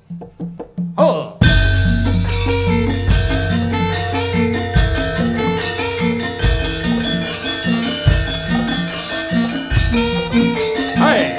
Oh. Hai.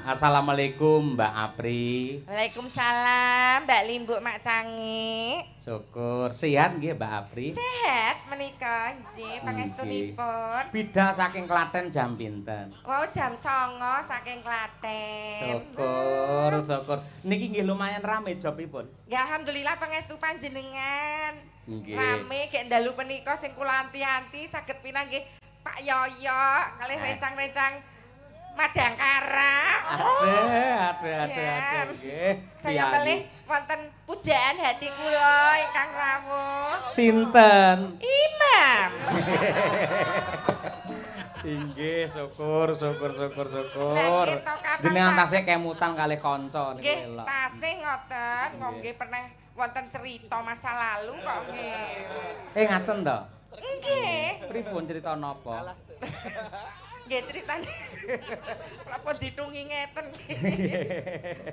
Assalamualaikum Mbak Apri. Waalaikumsalam Mbak Limbuk Mak Cangi. Syukur sehat nggih Mbak Apri? Sehat menika nggih pangestunipun. Bidang saking Klaten jam pinten? Wow jam 09.00 saking Klaten. Syukur. Niki nggih lumayan rame jobipun. Ya alhamdulillah pangestu panjenengan. Nggih. Rame gek ndalu menika sing kula anti-anti saged pinanggih Pak Yoyo kalih rencang-rencang Madangkara. Aduh nggih. Saya melih wonten pujaan hati kula ingkang rawuh. Sinten? Imam. Inggih, syukur. Nah, jenengan tasih kemutan kalih kanca niku nggih, elok. tasih ngoten, nggih pernah wonten cerita masa lalu kok nggih. Ngaten to? Nggih. Pripun crita napa? Nggih critane. Napa ditungi ngeten nggih.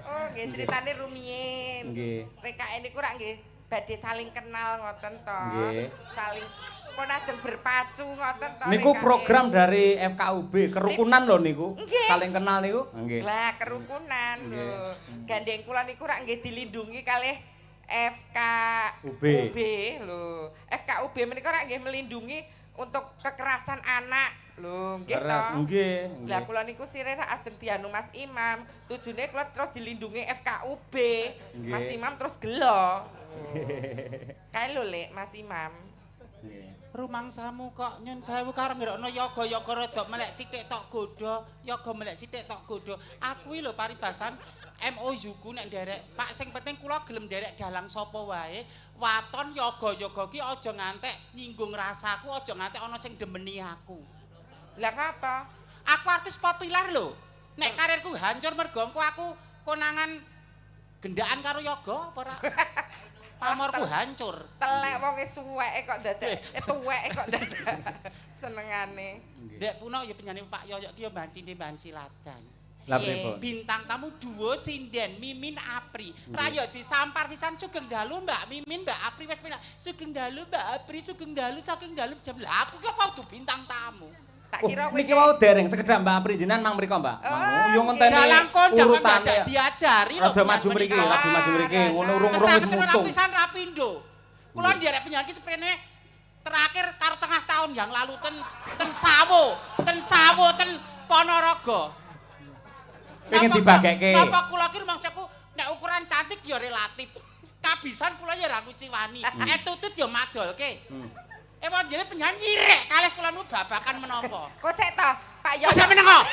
Oh, nggih critane rumiyin. Nggih. PKN niku rak nggih badhe saling kenal ngoten to. Nggih. Saling pun ajeng berpacu ngoten to. Niku program dari FKUB, kerukunan lho niku. Nggih. Saling kenal niku. Nggih. Lah kerukunan lho. Gandeng kula niku rak nggih dilindungi kalih FKUB lho. FKUB menika rak nggih melindungi untuk kekerasan anak lho, nggih to. Nggih. Lah kula niku sire rak ajeng dianu Mas Imam. Tujune kula terus dilindungi FKUB. Mas Imam terus gelo. Kae lho Lek Mas Imam. Rumangsamu kok nyun sewu karo ngrokno yoga-yoga rada melek sithik tok godho, yoga melek sithik tok godho. Aku lho paribasan MOU ku nek nderek Pak sing penting kula gelem nderek dalang sapa wae. Waton yoga-yoga ki aja ngantek nyinggung rasaku, aja ngantek ana sing demeni aku. Lah ngapa? Aku artis populer lho. Nek karirku hancur mergo aku konangan gendaan karo yoga apa ora? Pamorku hancur. Telek wonge suweke kok dadak, tuweke kok dadak. Senengane. Dek puno ya penyanyi Pak Yoyo ki ya bancine ban siladan. Lah pripun? Bintang tamu duo sinden Mimin Apri. Rayo disampar sisan sugeng dalu Mbak Mimin Mbak Apri wis penak. Sugeng dalu Mbak Apri sugeng dalu saking dalu jam. Lah aku ki apa kudu bintang tamu. Tak kira kowe niki wau dereng sekedap Mbak Apri jenengan mang mriko Mbak. Yo ngenteni dalang kondang urutane diajari lho. Rada maju mriki, ngono urung-urung wis mutu. Pisan rapindo. Kula nderek penyanyi seprene terakhir karo tengah tahun yang lalu ten Sawo, ten Ponorogo. Pengen dibagekke. Napa kula ki rumangsaku nek ukuran cantik ya relatif. Kabisan kula ya ra kuciwani. Etutut ya madolke. Ewan jene penyanyi rek kalih kula nu babakan menapa. Kok sik to, Pak Yoyo. Wis sampeyan kok.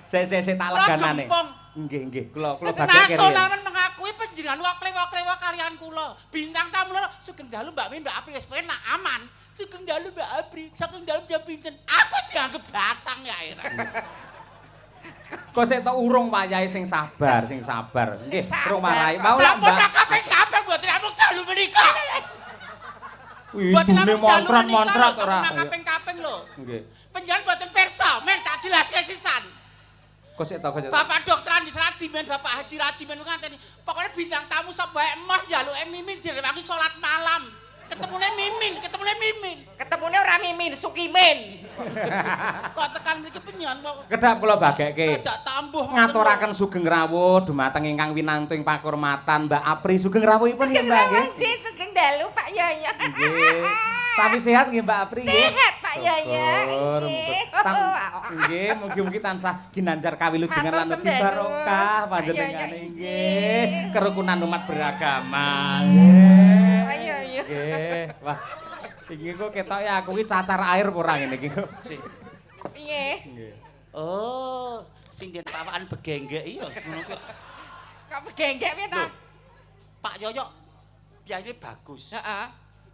Sik tak leganane. Nggih, kula bagekke. Nasional men mengakui panjenengan wakle-wakle kalian kula. Bintang tamu lho sugeng dalu Mbak Min Mbak Apri wis penak aman. Sugeng dalu Mbak Apri, saking dalu jam pinten. Aku dianggap batang ya akhirnya. Kok sik tok urung wayahe sing sabar. Nggih, urung wayahe. Mau lah Sampun Mbak. kabeh mboten amuk dalu menika. Mboten montrat ora. Kaping-kaping lho. Nggih. Panjenengan mboten pirsa, men tak jelaske sisan. Kok sik tok. Bapak Dokter Andi Rajimen, Bapak Haji Rajimen nganteni. Pokoknya bintang tamu sapa wae emoh njaluke Mimin direwangi salat malam. Ketemune Mimin. Ketemune ora Mimin, Sukimin. Kok tekan mriki penyon kok. Kedap kula bagekke. Sajak tambuh Ngaturaken sugeng rawuh dumateng ingkang winantung pakurmatan Mbak Apri sugeng rawuhipun nggih Mbak nggih. Sugeng dalu Pak Yoyo. Nggih. Sami sehat nggih Mbak Apri nggih. Sehat Pak Iya iya. Nggih, mugi-mugi tansah ginanjar kawilujengan lan ugi barokah panjenengane nggih. Kerukunan umat beragama. Iya iya. Nggih. Wah. Iki kok ketok ya aku ki cacar air apa ora ngene iki kok. Piye? Nggih. Oh, sing den pawakan begenggek iya ngono kuwi. Kok begenggek piye ta? Pak Yoyo piyaine bagus. Heeh.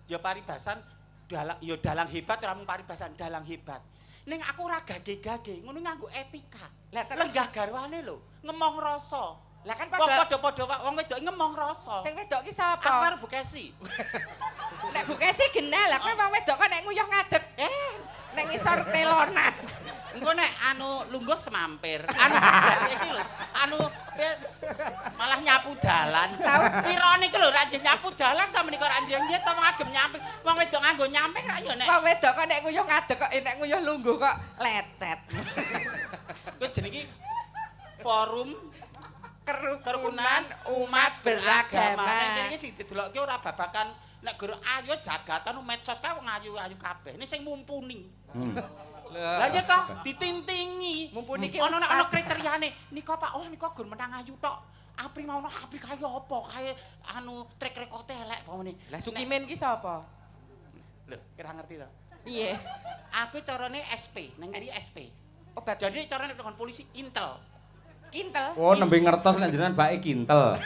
Ya paribasan dalang hebat ora mung paribasan dalang hebat. Ning aku ora gage-gage, ngono nganggo etika. Lah lenggah garwane lho, ngemong rasa. Lah kan padha-padha wong wedok ngemong rasa. Sing wedok ki sapa? Aku karo Bu Kesi. Nek Bu Kesi genah lah kowe wong wedok kok nek nguyuh ngadeg. Nek ngisor telonan. Engko nek anu lungguh semampir. Anu iki lho, anu malah nyapu dalan. Tau pirone iki lho ra nyapu dalan ta menika ra njenjit ta wong agem nyamping. Wong wedok nganggo nyamping ra yo nek. Wong wedok kok nek nguyuh ngadeg kok nek nguyuh lungguh kok lecet. Kuwi jenenge forum kerukunan umat beragama. Nek iki sing didelokke ora babakan nek guru ayo jagatan medsos kae wong ayu-ayu kabeh. Ini sing mumpuni. Lah ya toh ditintingi. Mumpuni ki ono kriteriane. Nika Pak, oh nika gur menang ayu tok. Apri mau apri kaya apa? Kae anu trek rekote elek pamane. Lah Sukimen ki sapa? Lho, kira ngerti to? Piye? Aku carane SP, nang ngene SP. Obat. Jadi carane tekan polisi Intel. Kintel. Oh, nembe ngertos nek jenengan bake kintel.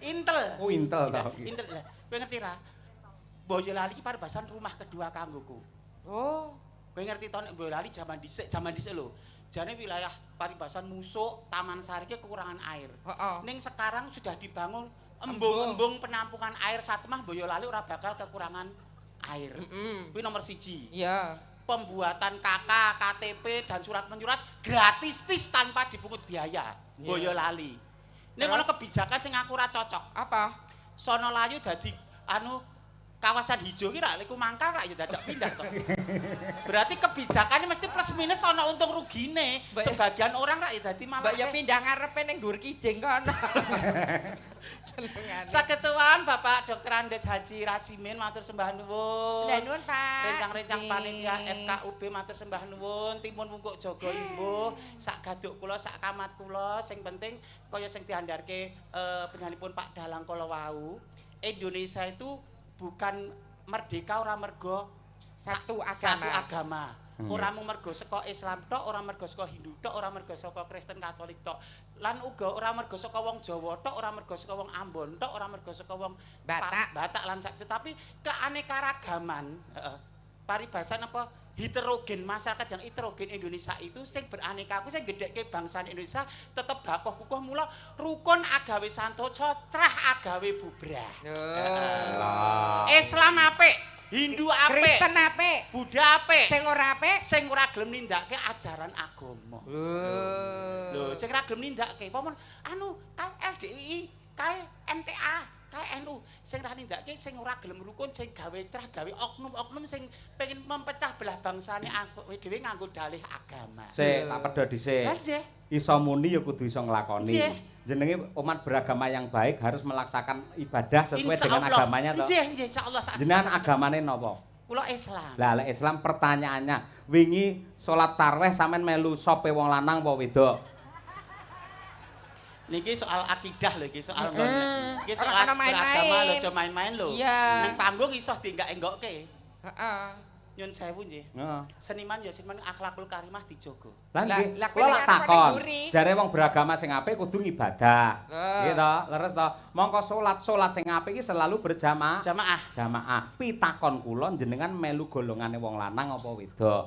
Intel. Oh, Intel to. Intel. Lah, kowe ngerti ra? Boyolali iki paribasan rumah kedua kanggoku. Oh. Kowe ngerti to nek Boyolali zaman dhisik lho. Jane wilayah paribasan Musuk, Taman Sari ki kekurangan air. Ning sekarang sudah dibangun embung-embung penampungan air Satemah Boyolali ora bakal kekurangan air. Kuwi nomor 1. Iya. Pembuatan KK, KTP dan surat menyurat gratis tanpa dipungut biaya. Boyolali. Ning ana kebijakan sing aku ora cocok. Apa? Sono Layu dadi anu kawasan hijau ki ra iku mangkal ra ya dadak pindah to. Berarti kebijakannya mesti plus minus ana untung rugine. Sebagian orang ra ya dadi malah. Mbak ya pindah ngarepe ning dhuwur kijing kono. Senengane. Saged sowan Bapak Dr. Andes Haji Rajimin matur sembah nuwun. Sembah nuwun Pak. Rencang-rencang panitia FKUB matur sembah nuwun. Timun wungkuk jaga imbuh sak gaduk kula sak kamat kula sing penting kaya sing diandharke penyanipun Pak Dalang kala wau. Indonesia itu bukan merdeka ora mergo satu agama. Ora mung mergo saka Islam tok, ora mergo saka Hindu tok, ora mergo saka Kristen Katolik tok. Lan uga ora mergo saka wong Jawa tok, ora mergo saka wong Ambon tok, ora mergo saka wong Batak lan sak tapi keanekaragaman, paribasan apa heterogen masyarakat yang heterogen Indonesia itu sing beraneka aku sing gedhekke bangsa Indonesia tetep bakoh kukuh mula rukun agawe santosa crah agawe bubrah. Islam apik, Hindu apik, Kristen apik, Buddha apik. Sing ora gelem nindakake ajaran agama. Lho, sing ora gelem nindakake pomon anu kae LDI, kae MTA, kae NU, sing ora nindakake sing ora gelem rukun, sing gawe cerah, gawe oknum-oknum sing pengen mempecah belah bangsane dhewe nganggo dalih agama. Sik, tak pedho dhisik. Lah nggih. Iso muni ya kudu iso nglakoni. Jenenge umat beragama yang baik harus melaksanakan ibadah sesuai dengan agamanya toh. Nggih, insyaallah. Jenengan agamane napa? Kula Islam. Lah lek Islam pertanyaannya, wingi salat tarawih sampean melu sope wong lanang apa wedok? Niki soal akidah lho iki, soal iki soal beragama lho, aja main-main lho. Ning panggung iso dienggak-enggokke. Heeh. Nyun sewu nggih. Heeh. Seniman ya seniman akhlakul karimah dijogo. Lah nggih, kula lak takon. Jare wong beragama sing apik kudu ngibadah. Nggih to, leres to. Mongko salat sing apik iki selalu berjamaah. Jamaah. Pitakon kula jenengan melu golongane wong lanang apa wedok?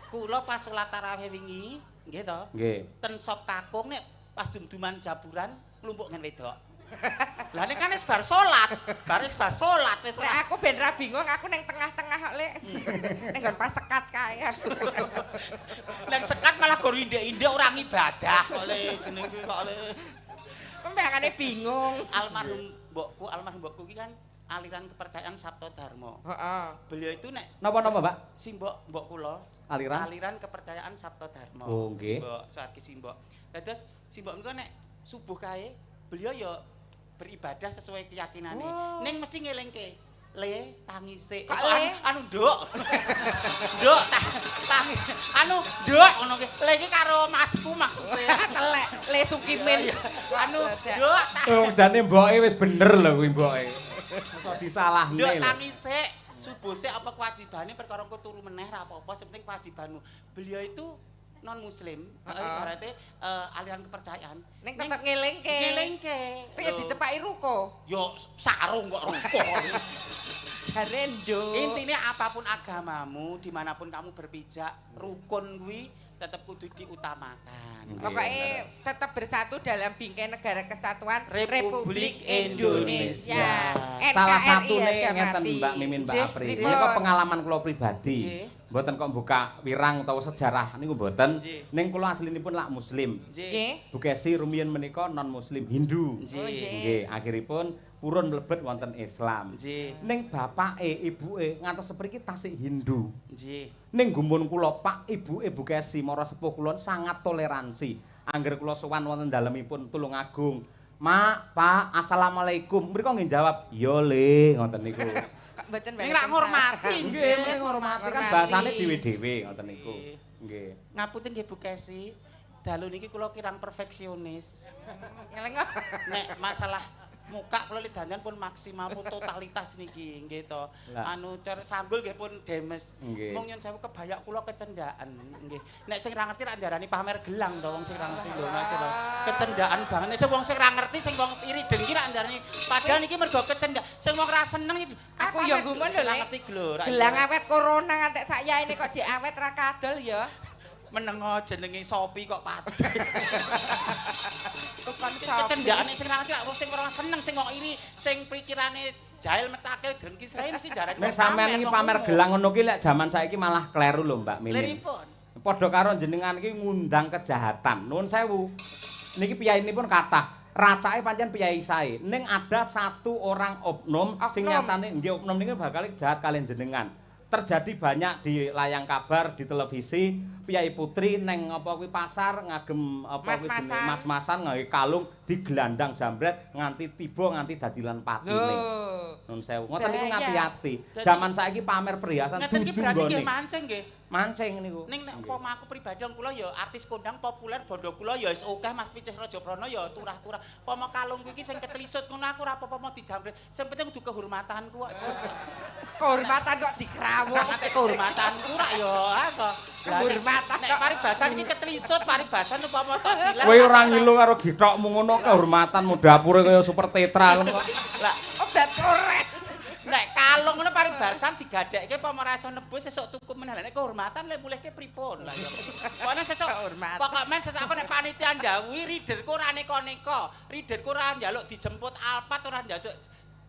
Kula pas salat tarawih wingi, nggih to? Nggih. Ten sop kakung nek pas dum-duman jaburan nglumpuk ngen wedok. Lah nek kan wis bar salat, wis. Nek aku ben ra bingung, aku ning tengah-tengah kok lek. Ning nggon pas sekat kae. Nek sekat malah gor indek-indek ora ngibadah kok le jenenge kok le. Pembangane bingung. Almarhum mbokku iki kan aliran kepercayaan Sabto Dharma. Heeh. Beliau itu nek Napa-napa, Mbak? Mbok kula aliran kepercayaan Sabto Dharma. Oh, nggih. Simbok Sarki Simbok. Dados Simbok niku nek subuh kae beliau ya beribadah sesuai keyakinane. Ning mesti ngelingke Le tangi sik. Kok le? Anu nduk. Nduk tangi. Anu nduk ngono ki. Le iki karo masku maksude. Telek le Sukimin. Anu nduk. Oh, jane mboke wis bener lho kuwi mboke. Kok disalahne lho. Nduk tangi sik. Subuh sik apa kewajibane perkara engko turu meneh ra apa-apa, sing penting kewajibanmu. Beliau itu non muslim, ibaratnya aliran kepercayaan. Ning tetep ngelingke. Ngelingke. Piye dicepaki ruko? Yo sarung kok ruko. Garendo. Intinya apapun agamamu, dimanapun kamu berpijak, rukun kuwi tetap kudu diutamakan. Pokoknya tetap bersatu dalam bingkai negara kesatuan Republik Indonesia. Salah satune harga ngeten mati. Mbak Mimin Mbak Apri. Nggih. Ini kok pengalaman kula pribadi. Nggih. Mboten kok buka wirang utawa sejarah niku mboten. Nggih. Ning kula aslinipun lak muslim. Nggih. Bu Kesi rumiyin menika non muslim Hindu. Nggih. Nggih, akhiripun purun mlebet wonten Islam. Nggih. Ning bapake, ibuke ngantos sepriki tasih Hindu. Nggih. Ning gumun kula Pak, Ibuke Bu Kesi mara sepuh kula sangat toleransi. Angger kula sowan wonten dalemipun Tulungagung. Mak, Pak, Assalamualaikum. Mriko nggih jawab, "Yo Le," ngoten niku. Mboten Ning lak ngormati Nggih, ngormati kan Ngormati. bahasane dhewe-dhewe ngoten niku. Nggih. Ngapunten nggih Bu Kesi. Dalu niki kula kirang perfeksionis. Ngeleng. Nek masalah muka kula lidangan pun maksimal pun totalitas niki nggih to. Lah. Anu cara sambul nggih pun demes. Nggih. Mung nyun sewu kebayak kula kecendaan nggih. Nek sing ra ngerti ra ndarani pamer gelang to wong sing ra ngerti lho Mas lho. Kecendaan banget. Nek sing wong sing ra ngerti sing wong iri dengki ra ndarani padahal niki mergo kecendak. Sing wong ra seneng iki Aku ya gumun lho, ra Lek. ngerti glora. Gelang awet corona ngantek sakyaene kok jek awet ra kadol ya. Menengo jenenge Sopi kok pati. Tukang Kecendakane sing ra ngerti wong sing ora seneng sing kok iri sing pikirane jahil metakil dengki srei mesti ndarani. Nek sampean iki pamer gelang ngono ki lek jaman saiki malah kleru lho Mbak Mimin. Liripun. Padha karo jenengan iki ngundang kejahatan. Nuwun sewu. Niki piyainipun kathah. Racake pancen piyai sae. Ning ada satu orang oknum sing nyatane nggih oknum niki bakal jahat kalian jenengan. Terjadi banyak di layang kabar, di televisi, piyai putri neng apa kuwi pasar ngagem apa kuwi jenenge mas-masan nggawe kalung digelandang jambret nganti tiba nganti dadi lan patine. Nun sewu. Ngoten niku ngati-ati. Jaman saiki pamer perhiasan Ngeten iki dudu berarti nggih nggone. mancing nggih. Mancing niku. Ning nek umpama aku pribadi kula ya artis kondang populer bondo kula ya wis akeh Mas Picih Rajaprana ya turah-turah. Umpama kalungku iki sing ketelisut ngono aku ora apa-apa mau dijamret. Sing penting kudu kehormatanku kok. Kehormatan kok dikrawuk. Nek kehormatanku rak ya kok. Kehormatan Nek paribasan iki ketelisut paribasan umpama tok silang. Kowe ora ngilu karo githokmu ngono kehormatanmu dapure kaya super tetra ngono kok. Lah Obat korek. nek kalung ngono paribasan digadekke apa ora iso nebus sesuk tuku meneh. Nek kehormatan lek mulihke pripun lah ya. Pokoknya sesuk Kehormatan. pokok men sesuk aku nek panitia ndawuhi riderku ora neka-neka. Riderku ora njaluk dijemput Alphard ora njaluk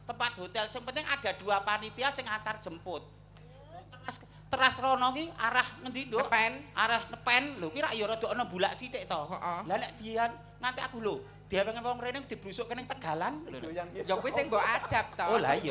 tempat hotel. Sing penting ada dua panitia sing antar jemput. Teras rono ki arah ngendi, Nduk? Nepen. Arah nepen. Lho ki rak ya rada ana bulak sithik to. Heeh. Lah nek dian nganti aku lho, diaweng wong rene diblusukke ning Tegalan. Ya kuwi sing mbok ajab to. Oh lah iya.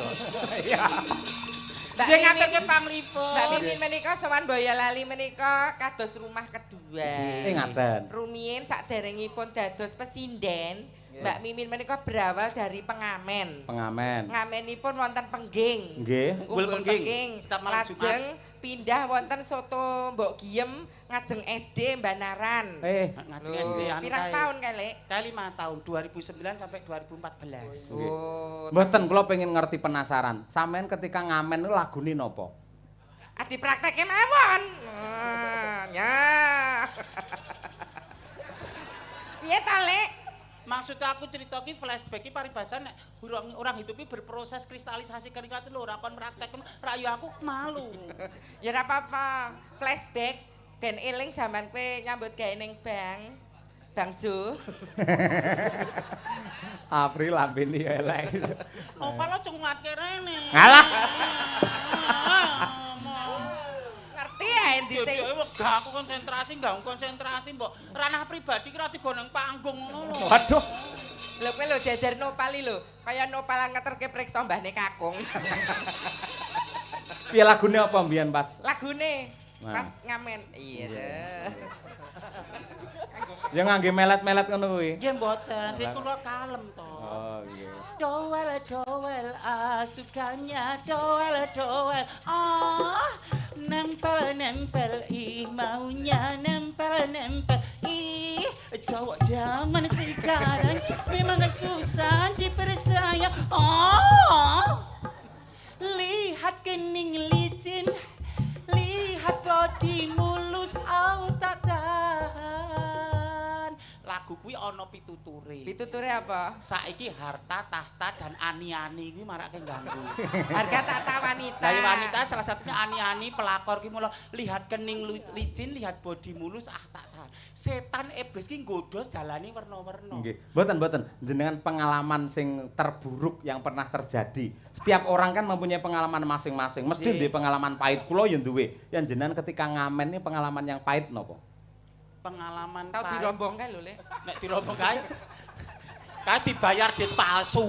Mbak Sing Mimin- ngaturke panglipun. Mbak Mimin menika sowan Boyolali menika kados rumah kedua. Ngaten. Rumiyin saderengipun dados pesinden, Mbak Mimin menika berawal dari pengamen. Pengamen. Ngamenipun wonten Pengging. Nggih. Umbul Pengging. Setiap malam Lajeng pindah wonten soto Mbok Giem ngajeng SD Mbanaran. Ngaji SD anu Pirang kae. tahun kae, Lek? Kae 5 tahun 2009 sampai 2014. Oh, Mboten kula pengen ngerti penasaran. Sampeyan ketika ngamen niku lagune napa? ati praktekke mawon. Ya. Piye ta, Lek? Maksudnya aku cerita ki flashback ki paribasan nek orang hidup ki berproses kristalisasi keringat lho ora kon praktekken rayu aku malu. Ya ora apa-apa. Flashback ben eling jaman kowe nyambut gawe ning bank. Bang Jo. April lambene elek. Novel aja ngulatke rene. Ngalah. Ngerti ya endi sing Dia wegah aku konsentrasi, enggak konsentrasi mbok. Ranah pribadi ki ora tiba nang panggung ngono lho. Waduh. lho kowe lho jajar nopali lho. Kaya nopalan ngeterke priksa mbahne Kakung. Piye lagune apa mbiyen pas? Lagune Nah. pas ngamen. Iya. Ya ngangge melet-melet ngono kuwi. Nggih mboten, nek kula kalem to. Oh nggih. Doel sukanya doel nempel maunya nempel cowok zaman sekarang memang susah dipercaya. Lihat kening licin, lihat body mulus tak tahan. Lagu kuwi ana pituture. Pituture apa? Saiki harta, tahta dan ani-ani kuwi marake ganggu. Harga tahta wanita. Lah wanita salah satunya ani-ani pelakor ki mula lihat kening licin, lihat body mulus tak tahan. Setan iblis ki nggodhos dalane werna-werna. Nggih. Mboten. Jenengan pengalaman sing terburuk yang pernah terjadi. Setiap orang kan mempunyai pengalaman masing-masing. Mesti duwe pengalaman pahit. Kula ya duwe. Yang jenengan ketika ngamen ini pengalaman yang pahit napa? Pengalaman tau dirombong kae lho, Lek. Nek dirombong kae dibayar duit palsu.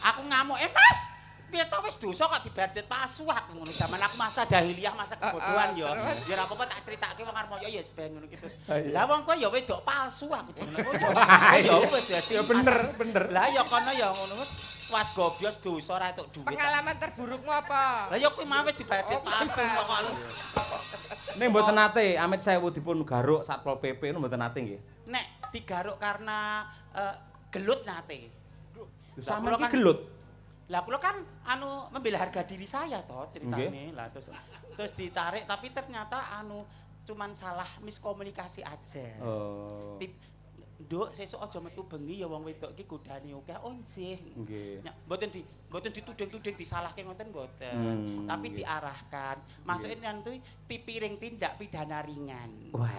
Aku ngamuk, Mas. Piye to wis dosa kok dibayar duit palsu aku ngono. Zaman aku masa jahiliyah, masa kebodohan ya. Ya ora apa-apa tak critakake wong arep moyo ya ben ngono ki terus. Lah wong kowe ya wedok palsu aku jenenge. Ya wis dadi. Ya bener. Lah ya kono ya ngono. Was gobyos dosa ora entuk duit. Pengalaman terburukmu apa? Lah ya kuwi mau wis dibayar duit palsu kok. Nek mboten nate amit 1000 dipun garuk Satpol PP niku mboten nate nggih. Nek digaruk karena gelut nate. Sampeyan iki gelut. Lah kula kan membela harga diri saya toh ceritane. Lah terus ditarik tapi ternyata cuman salah miskomunikasi aja. Oh. Nduk sesuk aja metu bengi ya wong wedok iki godane akeh. Oh nggih. Nggih. Mboten dituding-tuding disalahke ngoten mboten. Tapi diarahkan. Masuke nanti piring tindak pidana ringan. Wah.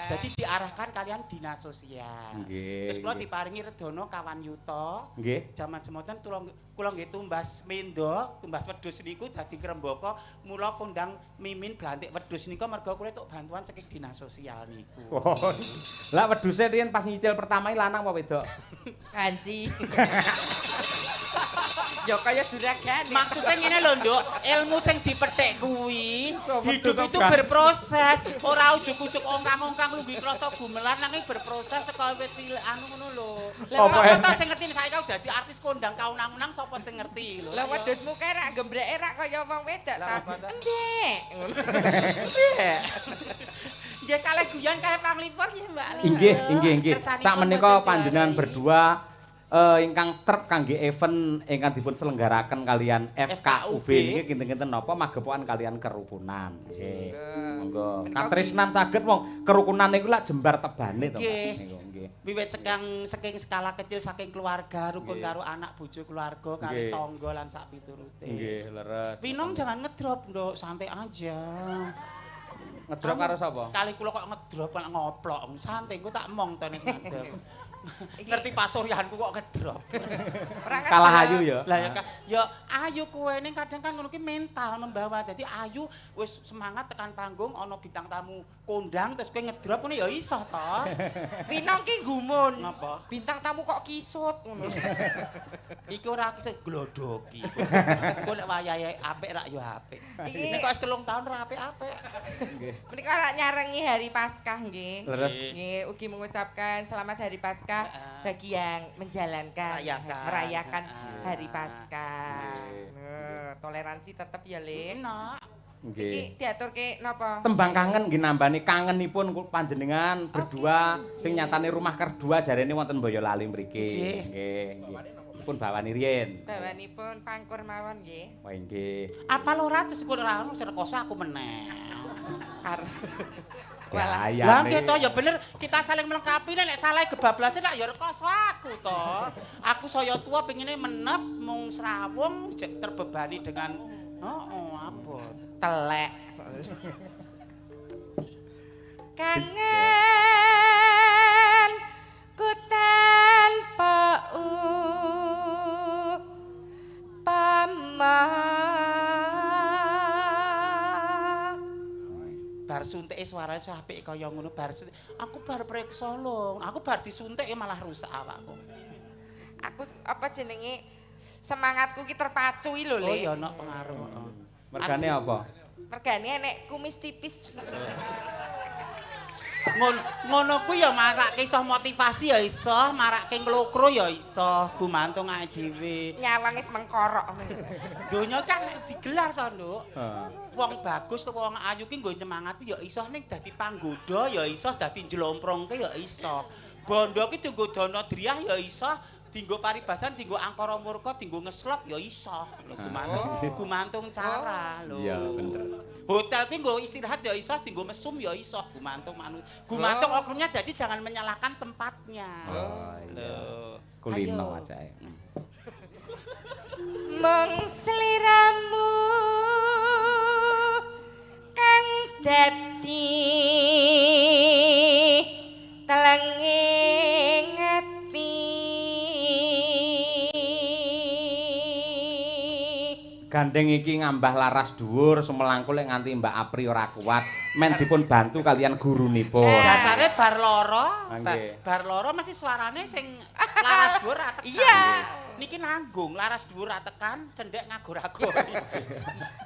Jadi diarahkan kalian dinas sosial. Nggih. Terus kula diparingi redono kawan yuta. Nggih. Jaman semoten kula nggih tumbas mendo, tumbas wedhus niku dadi ngrembaka. Mula kondang mimin blantik wedhus niku mergo kula entuk bantuan saking dinas sosial niku. Oh. Lah wedhuse riyen pas nyicil pertama iki lanang apa wedok? Kanci. Ya kaya juragan. Maksudnya ngene lho, Nduk, ilmu sing dipethik kuwi hidup itu berproses, ora ujug-ujug ongkang-ongkang lungguh krasa gumelan nanging berproses saka wit cilik ngono lho. Lah sapa ta sing ngerti saiki aku dadi artis kondang kaunang-unang sapa sing ngerti lho. Lah wedhusmu kae rak gembreke rak kaya wong wedok ta. Ndek. Nggih kalih guyon kalih panglipur nggih, Mbak. Inggih. Sak menika panjenengan berdua ingkang trep kangge event ingkang dipun selenggaraken kalian FKUB niki kinten-kinten napa magepokan kalian kerukunan. Nggih. Monggo. Katresnan saged wong kerukunan niku lak jembar tebane to, Pak. Nggih. Wiwit saking skala kecil saking keluarga, rukun karo anak bojo keluarga, karo tangga lan sak piturute. Nggih, leres. Pinom jangan ngedrop, Nduk, santai aja. Ngedrop karo sapa? Kali kula kok ngedrop kok ngoplok. Santai engko tak mong to nek sadar. Ngerti pasuryanku kok ngedrop. Kalah ayu ya. Lah ya ayu kowe ning kadang kan ngono ki mental membawa. Dadi ayu wis semangat tekan panggung ana bintang tamu kondang terus kowe ngedrop ngono ya iso to. Pinong ki gumun. Napa? Bintang tamu kok kisut ngono. Iki ora kisut glodoki. Engko nek wayahe apik rak ya apik. Nek kok wis 3 tahun ora apik-apik. Nggih. Menika rak nyarengi hari Paskah nggih. Leres. Nggih, ugi mengucapkan selamat hari Paskah bagi yang menjalankan merayakan hari Paskah. Toleransi tetap ya, Le. Enak. Nggih. Iki diaturke napa? Tembang kangen nggih nambani kangenipun panjenengan berdua sing nyatane rumah kedua jarene wonten Boyolali mriki. Nggih. Pun bawani riyen. Bawanipun pangkur mawon nggih. Wah nggih. Apa lho sesuk ora ono rekoso aku meneh. Walah. Lah gitu ya bener kita saling melengkapi nek salah kebablasan nek ya rekoso aku to. Aku saya tua pengine menep mung srawung terbebani dengan apa? Telek. Kangen ku tanpa bar suntike suarane apik kaya ngono bar aku bar preksa lho aku bar disuntike malah rusak awakku aku apa jenenge semangatku ki terpacu lho Le oh ya ana pengaruh mergane apa mergane nek kumis tipis Ngono kuwi ya marake iso motivasi ya iso, marake nglokro ya iso, gumantung awake dhewe. Nyawang wis mengkorok. Donya kan digelar to, Nduk. Wong bagus to wong ayu ki nggo nyemangati ya iso ning dadi panggoda ya iso, dadi njlomprongke ya iso. Bondo ki dienggo dana driyah ya iso, dienggo paribasan, dienggo angkara murka, dienggo ngeslot ya iso. Gumantung cara lho. Iya, bener. Hotel ki nggo istirahat ya iso, dienggo mesum ya iso, gumantung gumantung oknumnya, jadi jangan menyalahkan tempatnya. Oh iya. Kulino aja. Mung sliramu kan dadi telenging ati. Gandeng iki ngambah laras dhuwur sumelangkul lek nganti Mbak Apri ora kuat men dipun bantu kalian gurunipun. Dasare bar loro, Nggih. bar loro mesti suarane sing laras dhuwur ra tekan. Iya. Niki nanggung laras dhuwur ra tekan, cendhek ngagor-agori.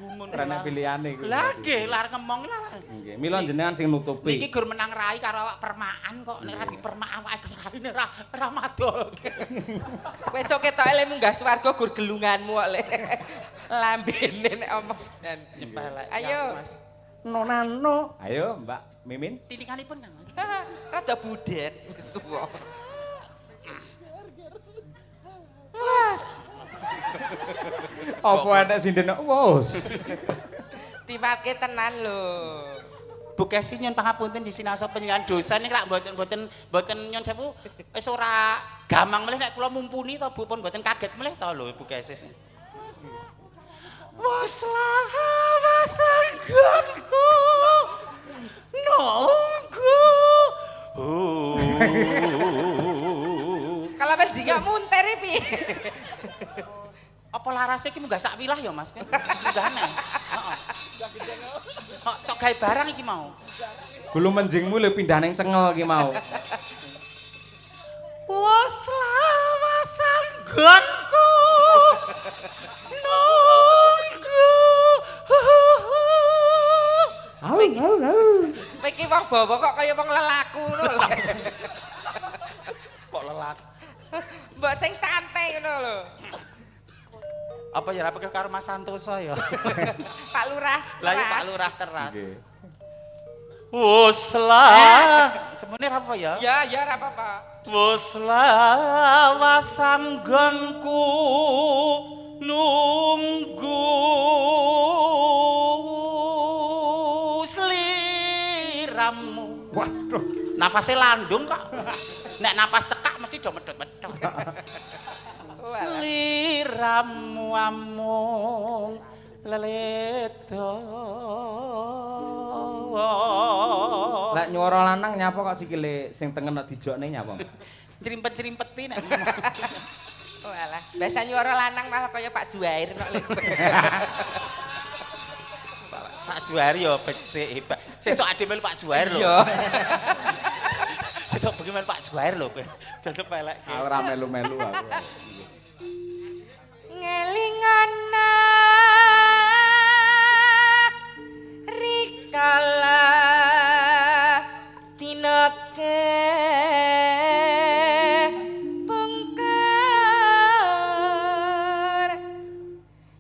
Gumun Rene pilihane iku. Lah nggih, lar ngomong lah. Nggih, mila jenengan sing nutupi. Niki gur menang rai karo awak permaan kok, nek ra dipermak awake raine ra madol. Besok ketok ele munggah swarga gur gelunganmu kok le. Lambene nek omong jan. Nyepelek. Ayo. Nonano. Ayo Mbak Mimin. Tininganipun Kang. Rada budet wis tuwa. Apa enek sindene wos. Timatke tenan lho. Bu Kesi nyun pangapunten disinaosa penjenengan dosa ning rak mboten nyun sewu wis ora gamang melih nek kula mumpuni to Bu pun mboten kaget melih to lho Bu Kesi. Waslah sanggonku nunggu. Kalau benjing munter piye? Apa larase iki munggah sak wilah ya Mas? Munggahane. Heeh. Tok gawe barang iki mau. Gulu menjingmu lho pindah ning cengel iki mau. Waslah sanggonku nunggu. Kowe iki wong bawa kok kaya wong lelaku ngono lho. Kok lelak. Mbok sing santai ngono lho. Apa ya rapake karo Mas Santoso ya? Pak Lurah. Lah ya Pak Lurah teras. Nggih. Waslah. Semene apa ya? Ya ora apa-apa. Waslah wasanggonku nunggu sliramu. Waduh. Nafase landung kok. Nek napas cekak mesti do medhot-medhot. Sliramu amung leledo. Lek nyuara lanang nyapa kok sikile sing tengen nek dijokne nyapa? Crimpet-crimpeti nek. Oh alah, biasa nyuara lanang malah kaya Pak Juwair kok lho. Pak Juwair ya becik hebat. Sesuk ade melu Pak Juwair lho. Iya. Sesuk bengi melu Pak Juwair lho kowe. Jajal pelek. Ora melu-melu aku. Ngelingana rikala tinake pungkur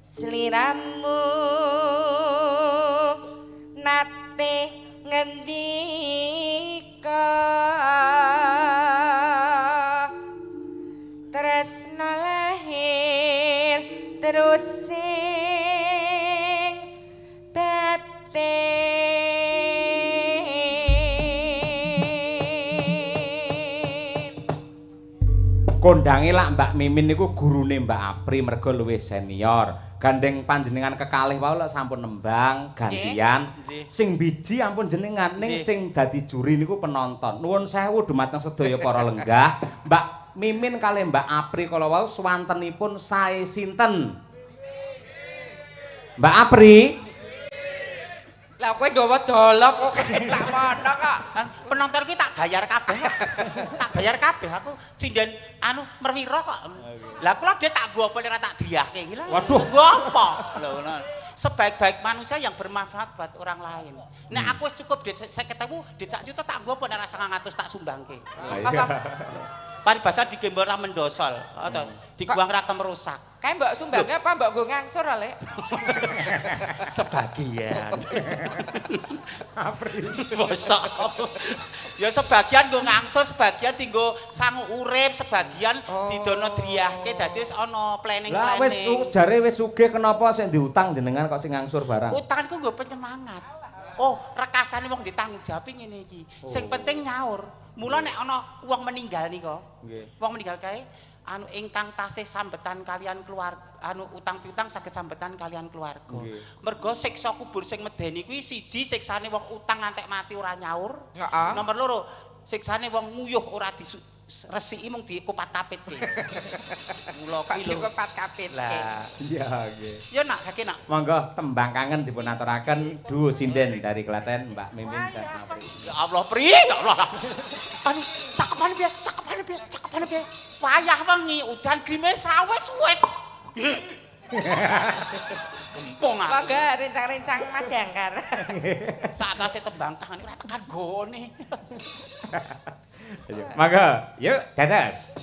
sliramu nate ngendika tresna lahir terus sing batin. Kondange lak Mbak Mimin niku gurune Mbak Apri merga luwih senior. Gandeng panjenengan kekalih wau lek sampun nembang gantian. Sing biji ampun jenengan ning sing dadi juri niku penonton. Nuwun sewu dumateng sedaya para lenggah. Mbak Mimin kalih Mbak Apri kala wau swantenipun sae sinten? Mbak Apri. Lah kowe nggawa dolok kok tak mono kok. Penonton ki tak bayar kabeh. Tak bayar kabeh aku sinden anu merwira kok. Lah kula dhe tak nggo apa ora tak driyahke iki lho. Waduh, nggo apa? Lho ngono. Sebaik-baik manusia yang bermanfaat buat orang lain. Nek aku wis cukup dhe 50.000, dhe sak juta tak nggo apa nek 900 tak sumbangke. Paribasa digembor ra mendosol atau dibuang ra merusak. Kae mbok sumbangke apa mbok nggo ngangsur Lek? Sebagian. Bosok. Ya sebagian nggo ngangsur, sebagian dienggo sangu urip, sebagian didono driyahke dadi wis ana planning-planning. Lah wis jare wis sugih kenapa sing diutang jenengan kok sing ngangsur barang? Utang iku nggo penyemangat. Oh, rekasane wong ditanggung jawab ngene iki. Sing penting nyaur. Mula nek ana wong meninggal nika, wong meninggal kae anu ingkang tasih sambetan kalian keluarga, anu utang piutang saged sambetan kalian keluarga. Mergo siksa kubur sing medeni kuwi siji siksane wong utang ngantek mati ora nyaur. Nomor loro, siksane wong nguyuh ora resiki mung dikupat kapitke. Mula kuwi lho dikupat kapitke. Lah, iya nggih. Ya nak kaki nak. Monggo tembang kangen dipun aturaken duo sinden dari Klaten Mbak Mimin dan Apri. Ya Allah, Pri, ya Allah. Anu, cakepane piye? Cakepane piye? Cakepane piye? Wayah wengi udan grimes wis. Empung aku. Monggo rencang-rencang madangkar. Saatase tembang kangen ora tekan gone. Monggo, yuk dados.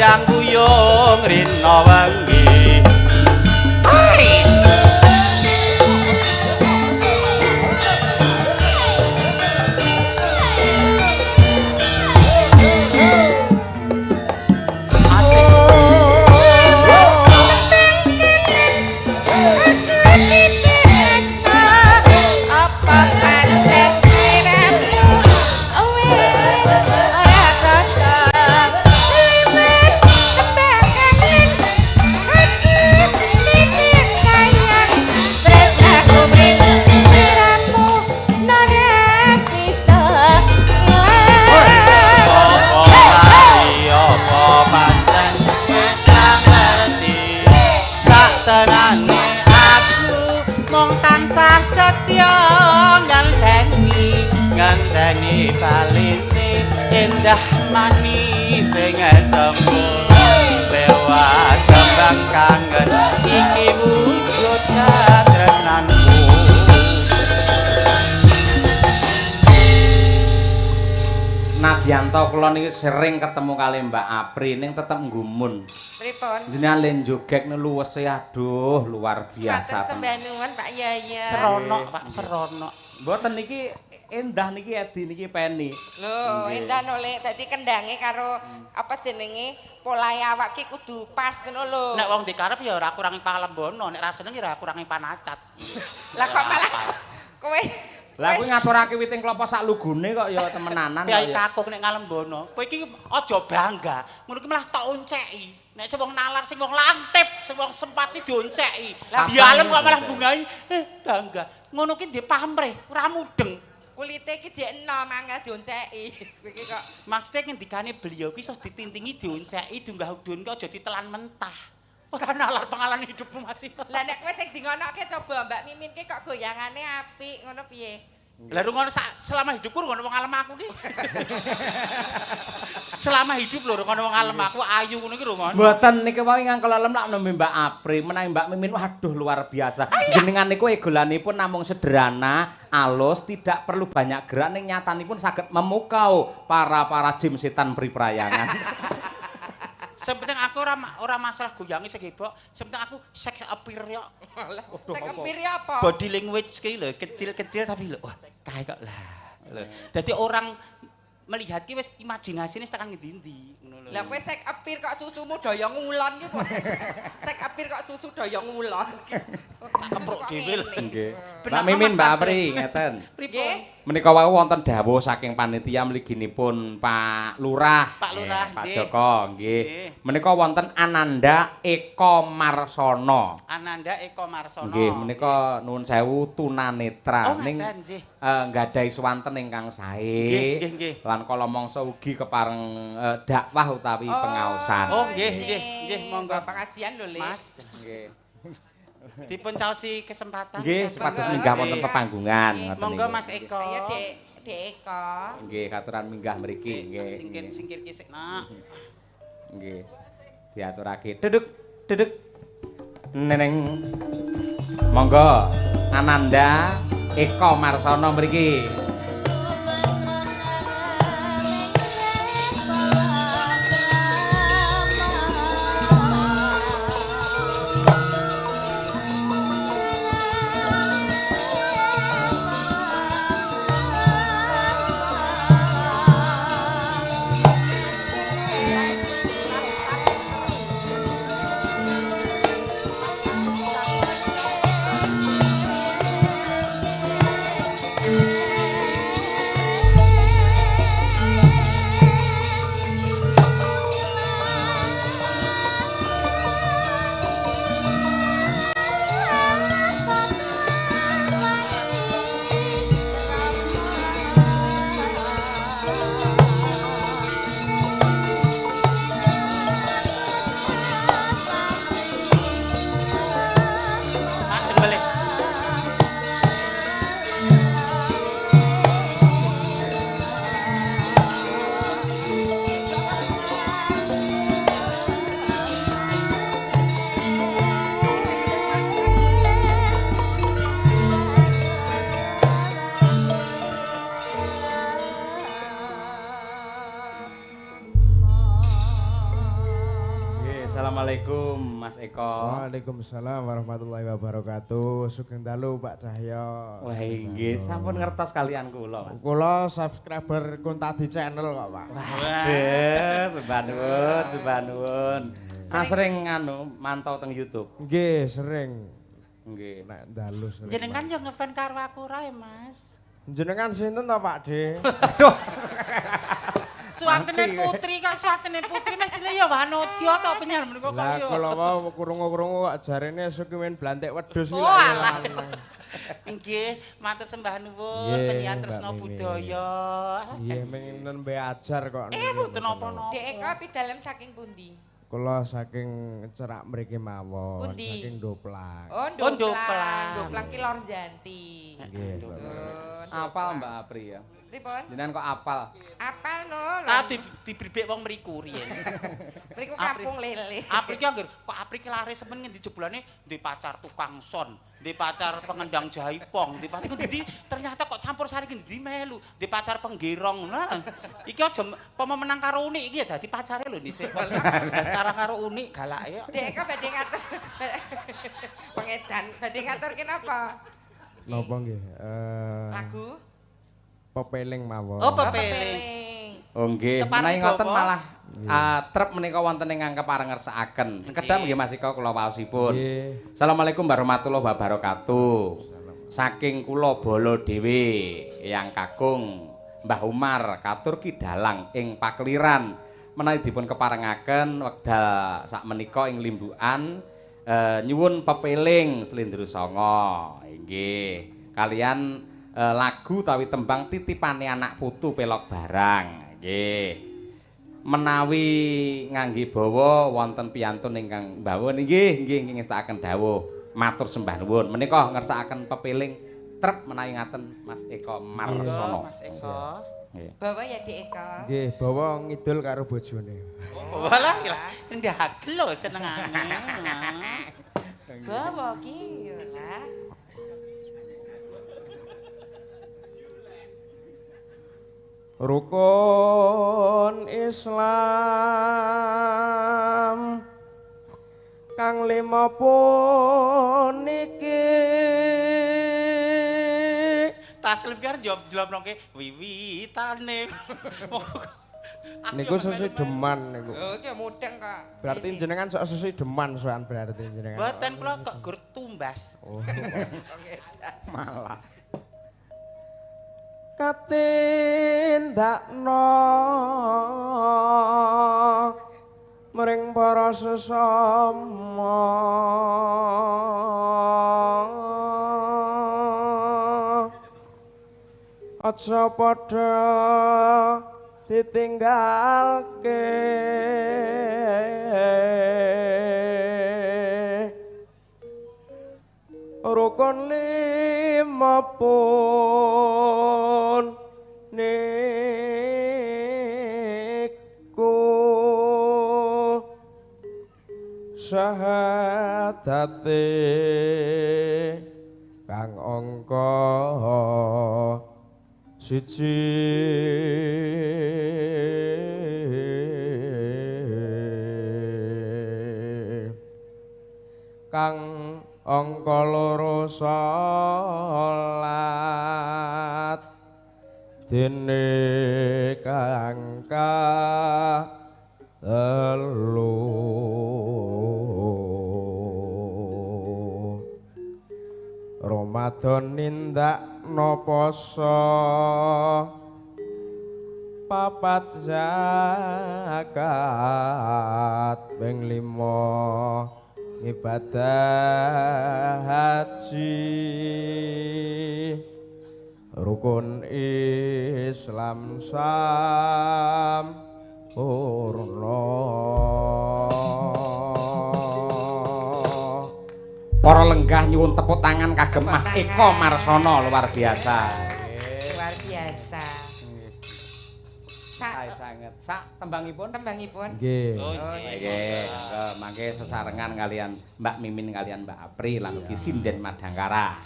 Gendang guyung rina wengi ngenteni balite endah manis sing sembul lewat kembang kangen iki wujud tresnanku Nadyanto kula niki sering ketemu kali Mbak Apri ning tetep nggumun. Pripun? Jenengan len jogek luwese aduh luar biasa. Matur sembah nuwun Pak Yaya. Serono Pak, serono. Mboten niki endah niki Edi niki Peni. Lho, endah nolek dadi kendange karo apa jenenge polahe awak ki kudu pas ngono lho. Nek wong dikarep ya ora kurangi palembono, nek ra seneng ya ora kurangi panacat. Lah kok malah kowe Lah kuwi ngaturake witing klapa sak lugune kok ya temenanan kok. Piye kakung nek ngalembono. Kowe iki aja bangga. Ngono ki malah tok onceki. Nek sing wong nalar, sing wong lantip, sing wong sempati dionceki. Dialem kok malah bungai bangga. Ngono ki ndek pamrih, ora mudeng. Kulite iki jek enom angel dionceki. Iki kok maksude ngendikane beliau ki iso ditintingi dionceki dunggah udun ki aja ditelan mentah. Ora nalar pengalaman hidupmu masih. Lah nek kowe sing dingonoke coba Mbak Mimin ki kok goyangane apik ngono piye? Lah rungono selama hidupku rungono wong alem aku ki. Selama hidup lho rungono wong alem aku ayu ngono ki rungono. Mboten niki wae ngangkel alem lak nembe Mbak Apri menawi Mbak Mimin waduh luar biasa. Jenengan niku egolanipun namung sederhana, alus, tidak perlu banyak gerak ning nyatanipun saged memukau para jim setan priprayangan. Sepenting aku ora masalah goyangi segebok, sepenting aku sex appeal yo. Sex appeal apa? Body language ki lho, kecil-kecil tapi lho, wah, kae kok lah. Dadi orang melihat ki wis imajinasine tekan ngendi-endi ngono lho. Lah kowe sex appeal kok susumu daya ngulon ki kok. Sex appeal kok susu daya ngulon ki. Tak keprok dhewe lho. Nggih. Mbak Mimin Mbak Apri ngeten. Nggih. Menika wau wonten dawuh saking panitia mliginipun Pak Lurah. Pak Lurah, Pak Joko nggih. Menika wonten Ananda Eko Marsono. Ananda Eko Marsono. Nggih, menika nuwun sewu tunanetra ning nggadahi swanten ingkang sae. Nggih. Lan kala mangsa ugi kepareng dakwah utawi pengaosan. Oh, nggih, monggo pengajian lho, Le. Mas. Nggih. Dipun caosi kesempatan. Nggih, supados minggah wonten pepanggungan ngoten. Monggo Mas Eko. Ayo, Dek Eko. Nggih, katuran minggah mriki nggih. Singkir ki sik, Nak. Nggih. Diaturake. Deduk. Neneng. Monggo Ananda Eko Marsono mriki. Assalamualaikum Mas Eko. Waalaikumsalam warahmatullahi wabarakatuh. Sugeng dalu Pak Cahyo. Wah inggih, sampun ngertos kalian kula Mas. Kula subscriber Kuntadi channel kok Pak. Waduh, sembah nuwun. Sering mantau teng YouTube. Nggih, sering. Nggih. Nek dalu sering. Jenengan yo ngefan karo aku rae, Mas. Jenengan sinten to Pak De? Aduh. Suwantene putri kok suwantene putri mestine ya wanodya to penyar menika kok Lah yo. kula wau krungu-krungu kok jarene esuk men blantik wedhus iki Oh, alah. Nggih, matur sembah nuwun Nggih, penyiar Mbak tresno Mimi. budaya. Nggih mengin nembe ajar kok. Mboten napa-napa. Dek Eko pidalem saking pundi? Kula saking cerak mriki mawon, Pundi? saking Doplang. Oh, Oh, Ndoplang. Ndoplang. Ndoplang ki Lor Janti. Nggih. Apal Mbak Apri ya. Pripun? Jenengan kok apal? Apal no. Ah dibribek wong mriku riyen. Mriku kampung lele. Apri ki anggere kok Apri ki lare semen ngendi jebolane ndek pacar tukang son, ndek pacar pengendang jaipong, ndek pacar ndi ternyata kok campur sari ndi melu, ndek pacar penggerong. Nah, iki aja pomo menang karo Unik iki ya dadi pacare lho dhisik. Sekarang karo Unik galake kok. Dek Eko badhe ngatur. Pengedan badhe ngatur kenapa? Napa nggih? Lagu? Pepeling mawon. Oh, Apa pepeling. peling? Oh nggih, Kepareng menawi ngoten Bapak. malah trep menika wonten ing angka parengersakaken. Sekedhap nggih Mas Eko kula waosipun. Nggih. Assalamualaikum warahmatullahi wabarakatuh. Saking kula bala dhewe Eyang Kakung Mbah Umar katur kidalang ing pakliran menawi dipun keparengaken wekdal sakmenika ing limbukan nyuwun pepeling Slendra Sanga. Inggih. Kalian lagu tawi tembang titipane anak putu pelok barang. Nggih. Menawi ngangge bawa wonten piyantun ingkang mbawon nggih ngestakaken dawuh. Matur sembah nuwun. Menika ngersakaken pepeling trep menawi ngaten Mas Eko Marsono. Mas Eko. Nggih. Bawa ya Dek Eko. Nggih, bawa ngidul karo bojone. Walah ndagel lho senengane. Bawa ki yo lah. Rukun Islam kang lima puniki Taslim karo jawab nongke wiwitane. niku sesi deman niku. Oh, ki mudeng kok. Berarti jenengan sok sesi deman soan berarti jenengan. Mboten kula kok gur tumbas. Oh. Malah Katindakno mring para sesama aja padha ditinggalke rukun lima pun niku syahadate kang angka siji kang angka loro salat dene kang telu Ramadan nindakno poso papat zakat ping 5 ibadah haji rukun Islam sampurna. para lenggah nyuwun tepuk tangan kagem Mas Eko Marsono luar biasa. Luar biasa. Sae sanget. Sak tembangipun. Nggih. Nggih, mangke sesarengan kalian Mbak Mimin kalian Mbak Apri lan ugi Sinden Madangkara.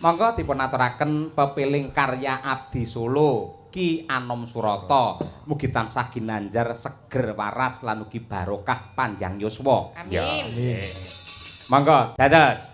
Monggo dipun aturaken pepiling karya Abdi Solo Ki Anom Surata mugi tansah ginanjar seger waras lan ugi barokah panjang yuswa. Amin. Monggo dados.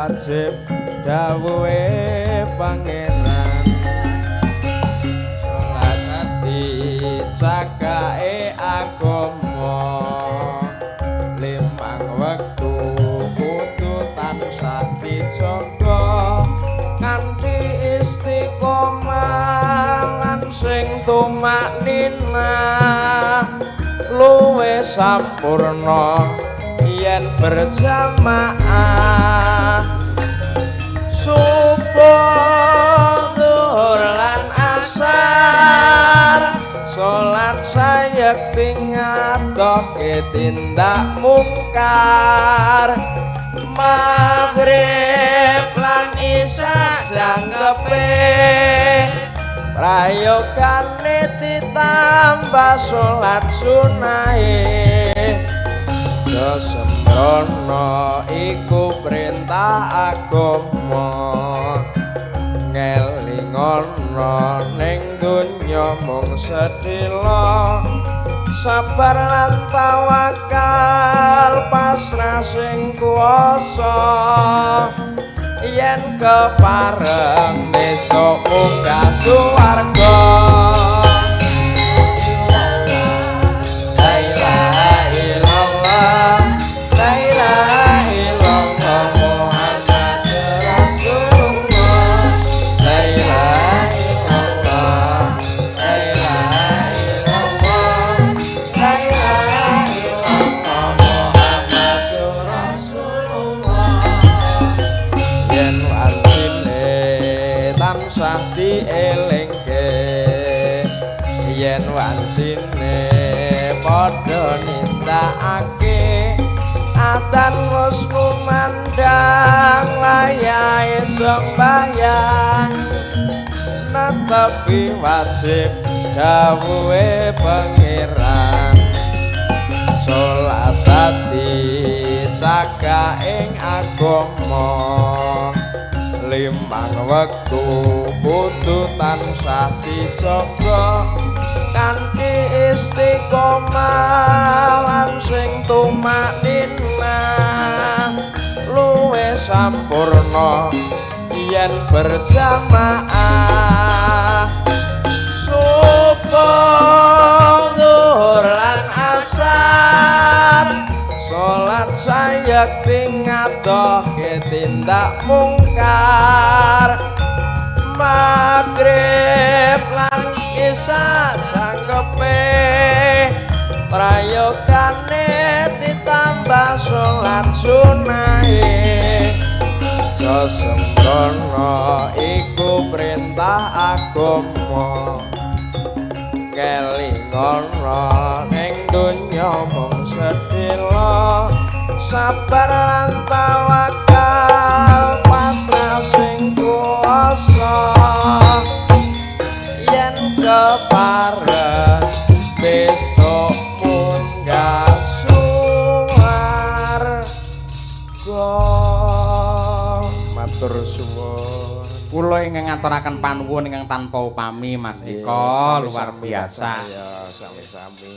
Wajib dawuhe pangeran salat ati cakae agama limang wektu kudu tansah dijaga kanthi istiqomah lan sing tumaknina luwih sampurna yen berjamaah subuh zuhur lan asar salat sayekti ngadohke tindak mungkar maghrib lan isya jangkepe prayogane ditambah salat sunahe sembrono iku perintah agama ngelingono ning donya mung sedhela sabar lan tawakal pasrah sing kuwasa yen kepareng besok munggah swarga. Padha nindakake adzan wis kumandhang wayahe sembahyang netepi wajib dawuhe pangeran salat ati cakaing agama limang wektu kudu tansah dijaga kanthi istiqomah lan sing tumaknina luwih sampurna yen berjamaah subuh zuhur lan asar salat sayekti ngadohke tindak mungkar maghrib lan isya jangkepe prayogane ditambah salat sunahe sembrono iku perintah agama kelingono ning donya mung sedhela sabar lan tawakal pasrah sing kuwasa yen kepareng besok munggah swarga. Matur suwun. Kula ingkang ngaturaken panuwun ingkang tanpa upami Mas Eko luar biasa. Ya sami-sami.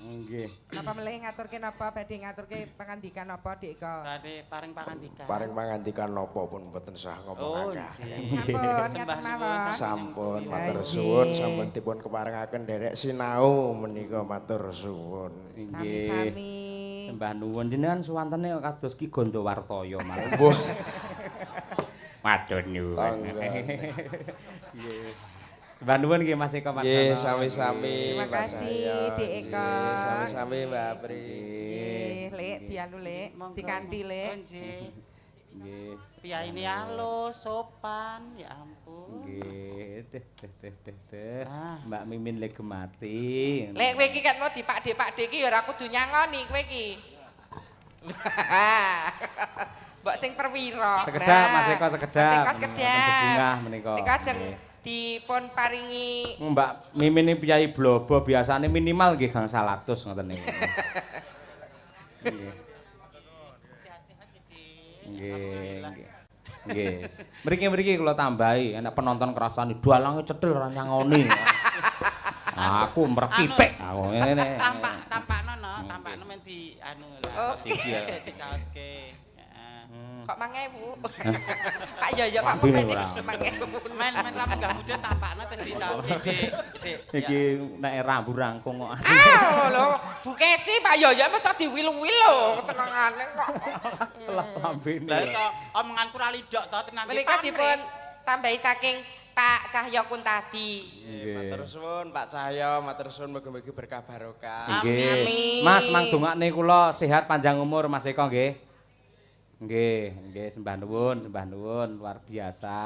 Nggih. Napa melih ngaturke napa badhe ngaturke pangandikan apa Dik Iko? Badhe paring pangandikan. Paring pangandikan napa pun mboten sah ngomong akeh. Sampun ngatur mawon. Sampun matur suwun sampun dipun keparengaken derek sinau menika matur suwun. Sami-sami. Sembah nuwun jenengan suwantene kados Ki Gandawartaya malah. Mbuh. Matur nuwun. Nggih. Sembah nuwun nggih Mas Eko Mas. Nggih, sami-sami. Terima kasih Dik Eko. Sami-sami Mbak Pri. Nggih, Lek, dianu Lek, dikanthi Lek. Nggih. Nggih. Piyaine halus, sopan, ya ampun. Nggih, teh. Ah. Mbak Mimin le gemati. Lek kowe iki kan mau dipakde-pakde iki ya ora kudu nyangoni kowe iki. Mbok sing perwira. Sekedap Mas Eko sekedap. Mas Eko sekedap. Bungah menika. Nika ajeng dipun paringi Mbak Mimin ini piyai blobo biasane minimal nggih gang 100 ngoten niku. Nggih. Nggih. Mriki kula tambahi enak penonton kerasane dalange cetil ora nyangoni. Aku mrekitik aku ngene. Tampakno tampakno men di anu lah. Dicaoske. kok 1000. Pak Yoyo Pak Mumen 1000. Men ra munggah mudhe tampakno terus dicaoske Dik. Iki nek rambu rangkung kok. Ah lho, Bu Kesi Pak Yoyo mesti diwilu-wilu lho, senengane kok. Lah lambene. Lah kok omonganku ra lidok to tenan. Menika dipun tambahi saking Pak Cahyo Kuntadi. Matur suwun Pak Cahyo, matur suwun mugi-mugi berkah barokah. Nggih. Mas mangdongakne kula sehat panjang umur Mas Eko nggih. Nggih, sembah nuwun luar biasa.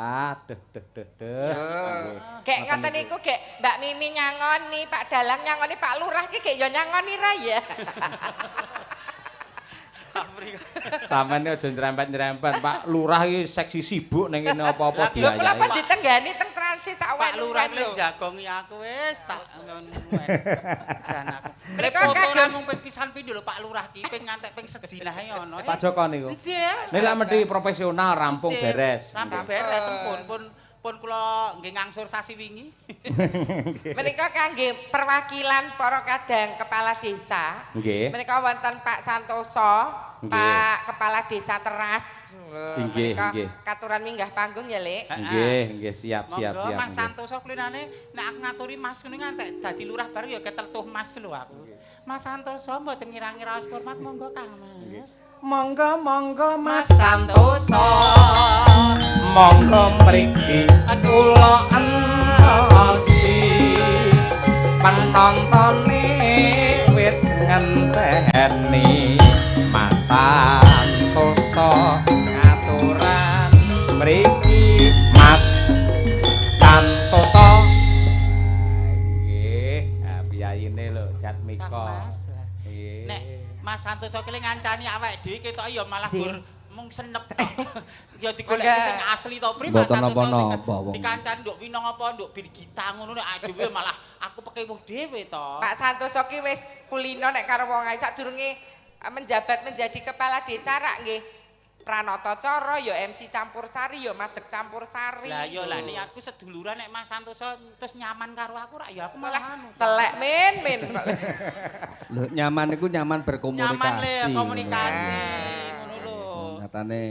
Gek ngoten niku gek Mbak Mimi nyangoni, Pak Dalang nyangoni, Pak Lurah iki gek ya nyangoni ra ya. Sampeyan aja nyerempet-nyerempet, Pak Lurah iki seksi sibuk ning kene apa-apa Lho kula pun biayane. ditenggani teng transit sak Pak Lurah lho. jagongi aku wis sak ngono. Jan aku. Lek Mereka foto kagem- ra mung ping pisan pindho lho Pak Lurah ki ping ngantek ping sejinah ngono. Pak Joko niku. Nggih. Nek lak mesti profesional rampung beres. Rampung beres pun kula nggih ngangsur sasi wingi. Menika kangge perwakilan para kadang kepala desa. Nggih. Menika wonten Pak Santoso, Nggih. Pak Kepala Desa Teras. Nggih, Menika nggih. katuran minggah panggung ya, Lek. Nggih, siap. Monggo Mas nggih. Santoso klinane nek aku ngaturi Mas ngene ngantek dadi lurah bareng ya keteltuh Mas lho aku. Mas Santoso mboten ngira-ngira hormat monggo Kang Mas. Monggo Mas Santoso. Monggo mriki kula entosi. Penontone wis ngenteni Mas Santoso ngaturan mriki Mas Santoso. Nggih, piyayine lho Jatmika. Kang Mas. Nggih. Nek Mas Santoso ki ngancani awake dhewe ketok ya malah gur mung senep tok. Ya digoleki sing asli to Pri Mas Mboten Santoso. napa-napa, wong. Dikancani nduk wino apa nduk birgita ngono nek dhewe malah aku pekewuh dhewe to. Pak Santoso ki wis kulino nek karo wong ae sadurunge menjabat menjadi kepala desa rak nggih. Pranata Cara ya MC Campursari ya Madeg Campursari. Lah ya lah niatku seduluran nek Mas Santoso terus nyaman karo aku rak ya aku malah anu. Telek min. Lho nyaman iku nyaman berkomunikasi. Nyaman le komunikasi ngono lho. Nyatane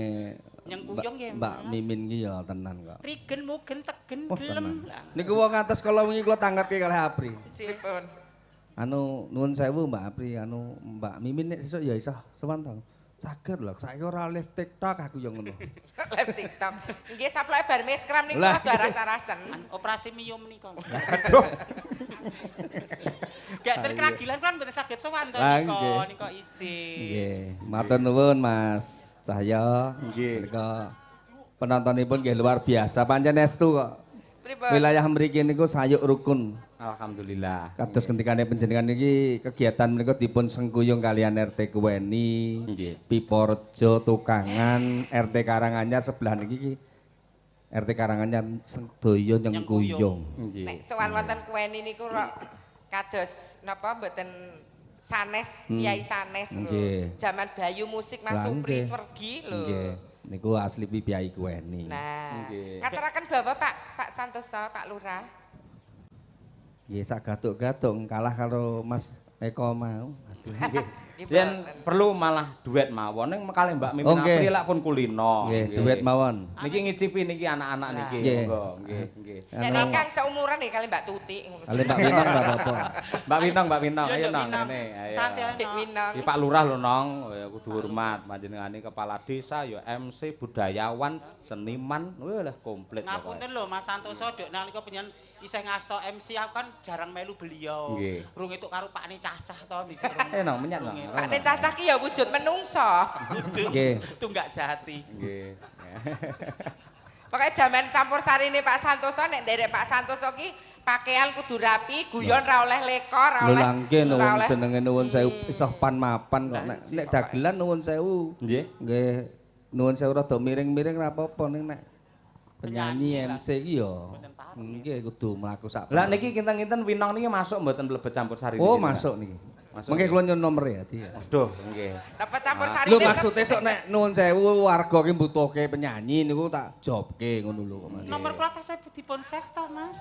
Nyengkuyung nggih, Mbak Mas. Mimin ki ya tenan kok. Rigen mugen tegen Wah, gelem. tenan. Lah. Niku wong atas kala wingi kula tangkatke kalih Apri. Sipun. Anu nuwun sewu Mbak Apri, anu Mbak Mimin nek sesuk ya iso sowan to. Saged lho, saiki ora live TikTok aku ya ngono. Live TikTok. Nggih saplek bar meskram niku Lah. rada rasa-rasen. Operasi Mio menika. Aduh. Gak terkeragilan kan mboten saged sowan to Lah, nika nggih. nika izin. Nggih, matur nuwun Mas Cahyo. Nggih. Nika penontonipun nggih luar biasa, pancen estu kok. Pripun? Wilayah mriki niku sayuk rukun. Alhamdulillah. Kados ketikane panjenengan iki kegiatan menika dipun sengkuyung kalian RT Kuweni, Nggih. Piporjo, Tukangan, RT Karanganyar sebelah niki iki RT Karanganyar sedaya nyengkuyung. Nggih. Nek sowan wonten kuweni niku ro kados napa mboten sanes Kyai sanes lho. Nggih. Zaman Bayu Musik Mas Lah, Supri nggih. Swergi lho. Nggih. Niku asli piyai Kuweni. Nah, Nggih. ngaturaken bawa Pak Santoso, Pak Lurah. Nggih sak gatuk-gatuk kalah karo Mas Eko mau. Yen perlu malah duet mawon ning kali Mbak Mimin Apri lak pun kulino. Nggih, duet mawon. Niki ngicipi niki anak-anak niki. Monggo, nggih. Jadi Kang seumuran nih kali Mbak Tuti. Kali Mbak Winong enggak apa-apa. Mbak Winong, ayo nang ngene. Santai Winong. Di Pak Lurah lho nong, ya kudu hormat panjenengane kepala desa ya MC budayawan, seniman, wah komplit. Ngapunten lho Mas Santoso dek nalika penyen isih ngasto MC aku kan jarang melu beliau. Rung itu karo Pakne Cacah to bisa. Nong menyat nong. Pakne Cacah ki ya wujud menungso. Nggih. Tunggak jati. Nggih. Pokoke jaman campur sarine Pak Santoso nek nderek Pak Santoso ki pakaian kudu rapi, guyon ra oleh lekor, ra oleh. Lho langke nuwun jenenge nuwun sewu iso pan-mapan kok nek dagelan nuwun sewu. Nggih. Nggih. Nuwun sewu rada miring-miring ra apa-apa ning nek penyanyi MC iki ya. Nggih kudu mlaku sak. Lah niki kinten-kinten Winong niki masuk mboten mlebet campur sari niki. Oh, masuk niki. Mengke kula nyuwun nomor ya, Di. Aduh, nggih. Dapat campur sari. Lho maksude sok nek nuwun sewu warga ki mbutuhke penyanyi niku tak jobke ngono lho kok Mas. Nomor kula tasih dipun save to, Mas.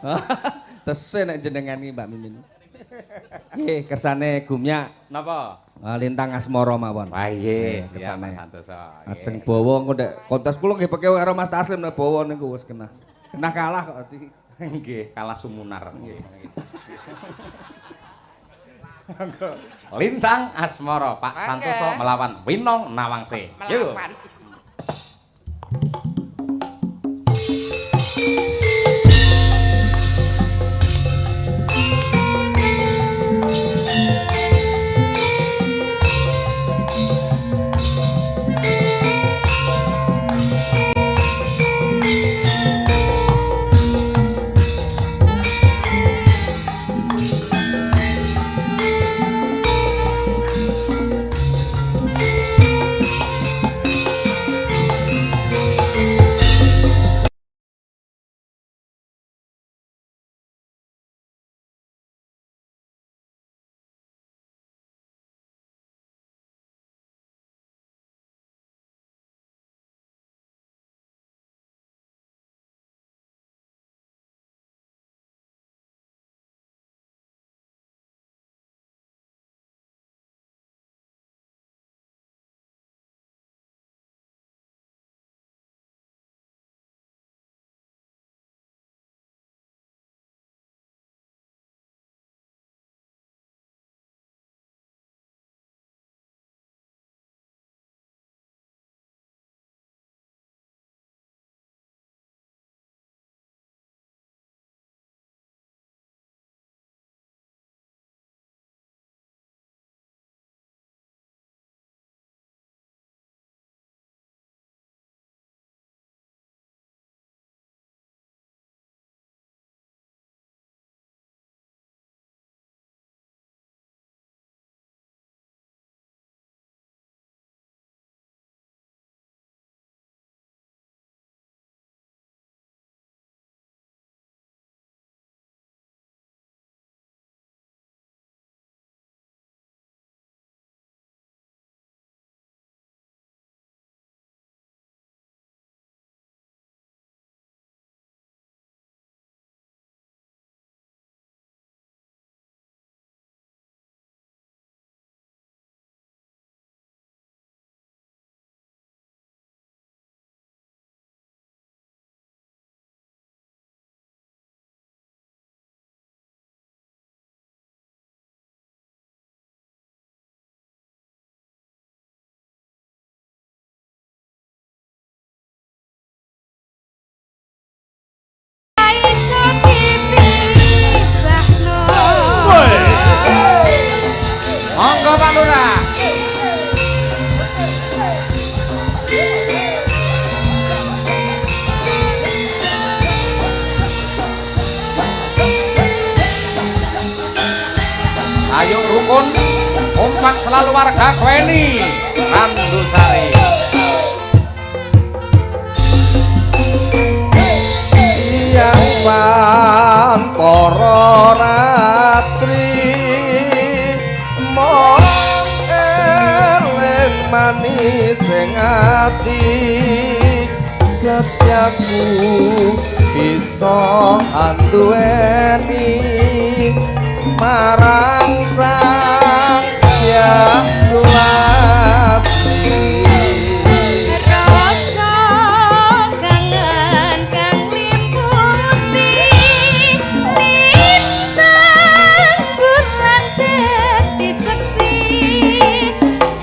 Tese nek jenengan iki Mbak Mimin. Nggih, kersane Gumyak. Napa? Lintang Asmara mawon. Wah nggih, kersane. Santoso. Ajeng bawa engko nek kontes kula nggih peke karo Mas Taslim nek bawa niku wis kena. Kena kalah kok Di. Nggih, kalah sumunar nggih. Lintang Asmara Pak Santoso melawan Winong Nawangse. Yuk. Monggo Pak Lurah. Ayo rukun, kompak selalu warga Kweni, Randusari. Yang Mantara Ratri mong eling manis sing ati setiaku bisa anduweni marang yang suasmi rasa kangen kang liputi lintang bulan dadi seksi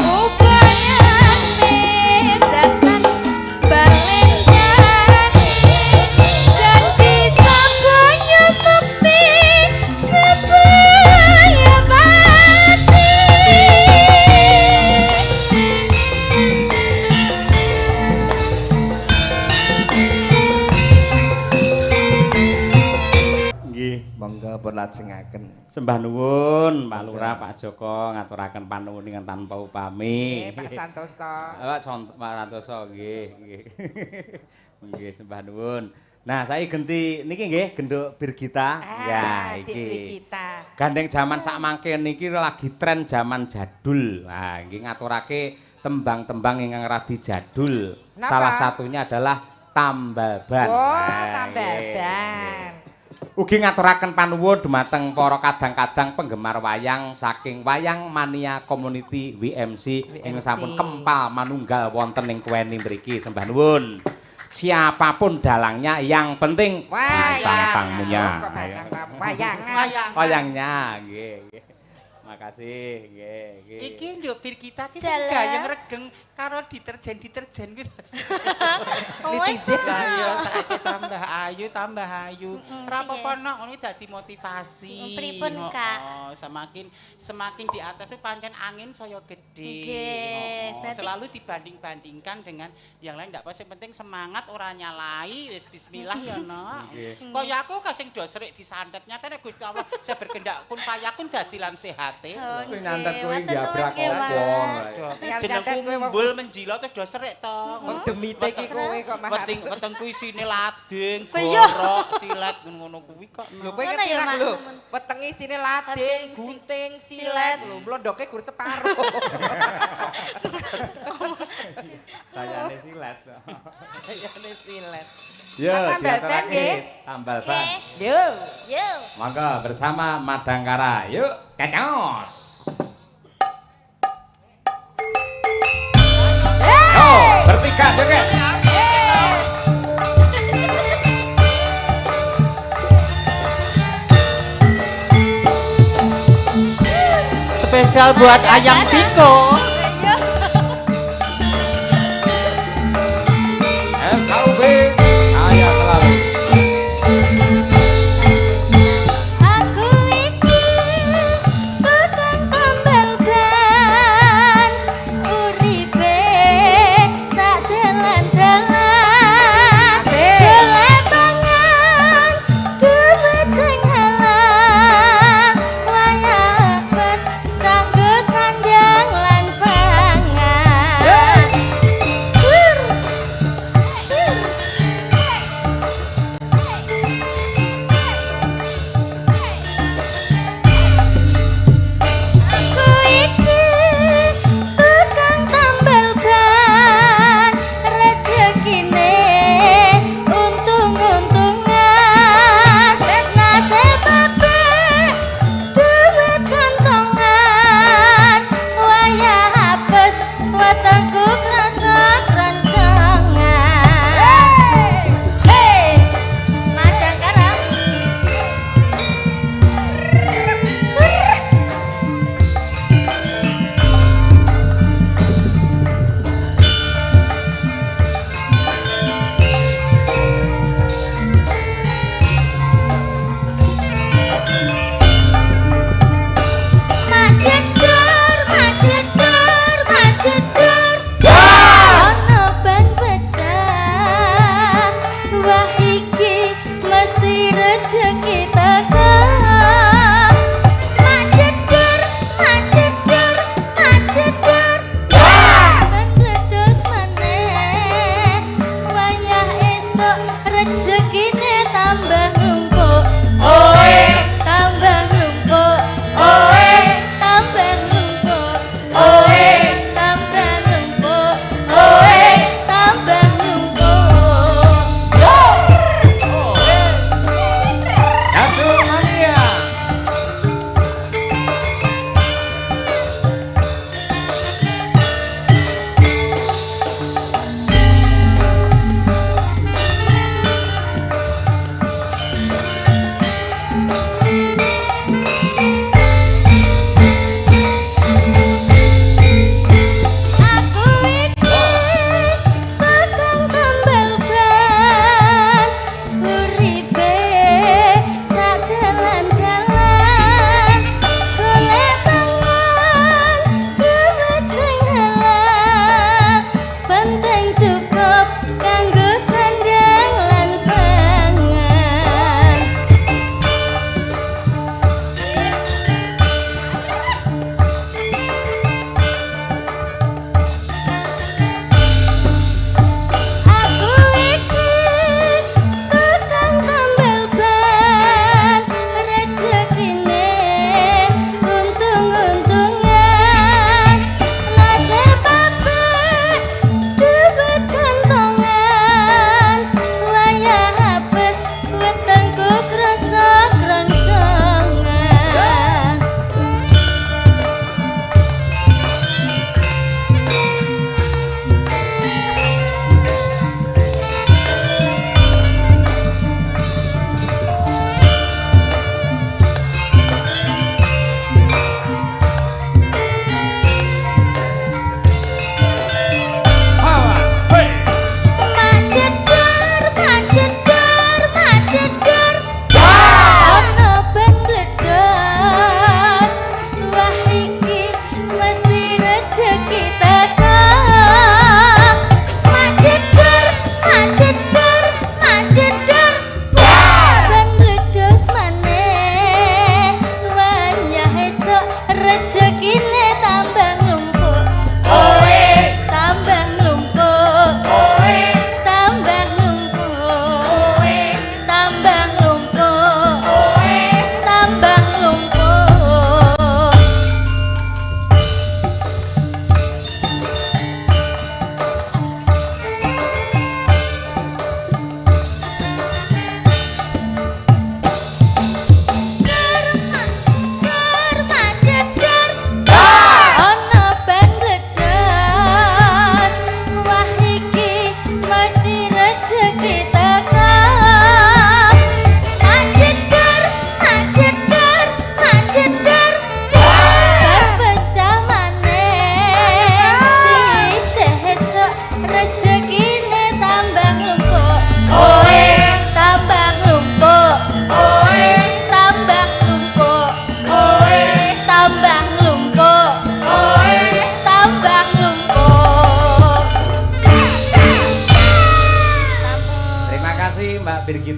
upayane datang balen jani janji sabaya bukti sebaya pati. monggo pun lajengaken. Sembah nuwun Pak Lurah, Pak Joko ngaturaken panuwuning tanpa upami. Nggih, Pak Santoso. Pak Santoso nggih, nggih. Nggih sembah nuwun. Nah, saya genti niki nggih genduk Birgita. Ya, iki. Birgita. Gandeng jaman sak mangke niki lagi tren jaman jadul. Nah, nggih ngaturake tembang-tembang ingkang radi jadul. Napa? Salah satunya adalah Tambal Ban. Oh, Nah, Tambal nggih, Ban. nggih. Ugi ngaturaken panuwun dumateng para kadang-kadang penggemar wayang saking Wayang Mania Community WMC ing sampun kempal manunggal wonten ing kuweni mriki sembah nuwun. Siapapun dalangnya yang penting pangmunya. Wayangnya nggih, nggih. Makasih, nggih, nggih. Iki lho Birgita ki sing gayeng regeng karo deterjen-deterjen kuwi. Wes Ayo saiki tambah ayu. Ora apa-apa nok ngono dadi motivasi. Pripun, Kak? Semakin di atas itu pancen angin saya gede. Nggih, Selalu dibanding-bandingkan dengan yang lain ndak apa sing penting semangat ora nyalai wis bismillah ya nok. Kaya aku kasing do serik disantet nyatane Gusti Allah saya berkendak kun payakun dadi lan sehat. Kuwi nyantet kuwi diabrak opo. Jenengku mumbul menjilo terus do serik to. Demite iki kowe kok Mas. Wetengku isine lading, gorok, silet ngono kuwi kok. Lho kowe ngerti ra lho. Wetenge isine lading, gunting, silet, lho mlondoke gur separo. Sayane silet. Sayane silet. Yo, tambal ban nggih. Tambal ban. Yo. Yo. Monggo bersama Madangkara. Yuk, ketos. Oh, bertiga joget. Spesial buat Ayang Piko. FKUB kaya selalu. Aku iki tukang tambal ban uripe sak dalan-dalan golek pangan duit sing halal wayah bes sanggo sandang lan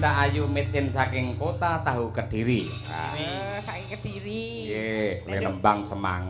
Cinta Ayu made in saking kota Tahu Kediri. Saking Kediri. Nggih, Lembang Semang.